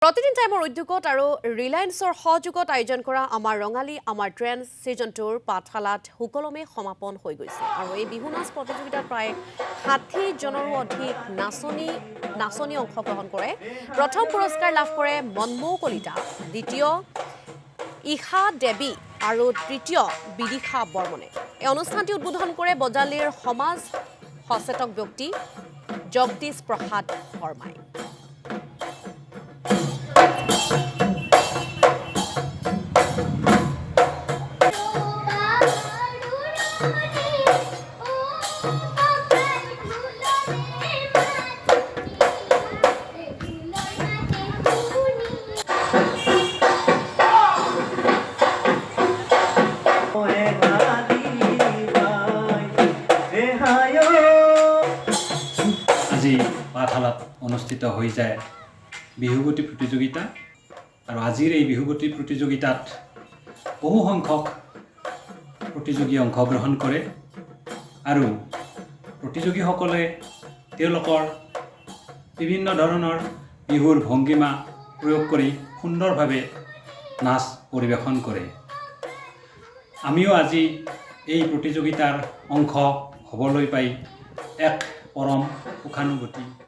প্ৰতিদিন টাইমৰ উদ্যোগত আৰু ৰিলায়েন্সৰ সহযোগত আয়োজন কৰা আমাৰ ৰঙালী আমাৰ ট্ৰেন্স ছিজনটোৰ পাঠশালাত সুকলমে সমাপন হৈ গৈছে আৰু এই বিহু নাচ প্ৰতিযোগিতাত প্ৰায় ৬০জনৰো অধিক নাচনী অংশগ্ৰহণ কৰে। প্ৰথম পুৰস্কাৰ লাভ কৰে মনমৌ কলিতা, দ্বিতীয় ঈশা দেৱী আৰু তৃতীয় বিদিশা বৰ্মনে। এই অনুষ্ঠানটি উদ্বোধন কৰে বজালীৰ সমাজ সচেতক ব্যক্তি জগদীশ প্ৰসাদ শৰ্মাই। আজি পাঠশালাত অনুষ্ঠিত হৈ যায় বিহুগীত প্ৰতিযোগিতা আৰু আজিৰ এই বিহুগীত প্ৰতিযোগিতাত বহু সংখ্যক প্ৰতিযোগী অংশগ্ৰহণ কৰে আৰু প্ৰতিযোগীসকলে তেওঁলোকৰ বিভিন্ন ধৰণৰ বিহুৰ ভংগীমা প্ৰয়োগ কৰি সুন্দৰভাৱে নাচ পৰিৱেশন কৰে। আমিও আজি এই প্ৰতিযোগিতাৰ অংশ হ'বলৈ পাই এক পৰম সুখানুভূতি।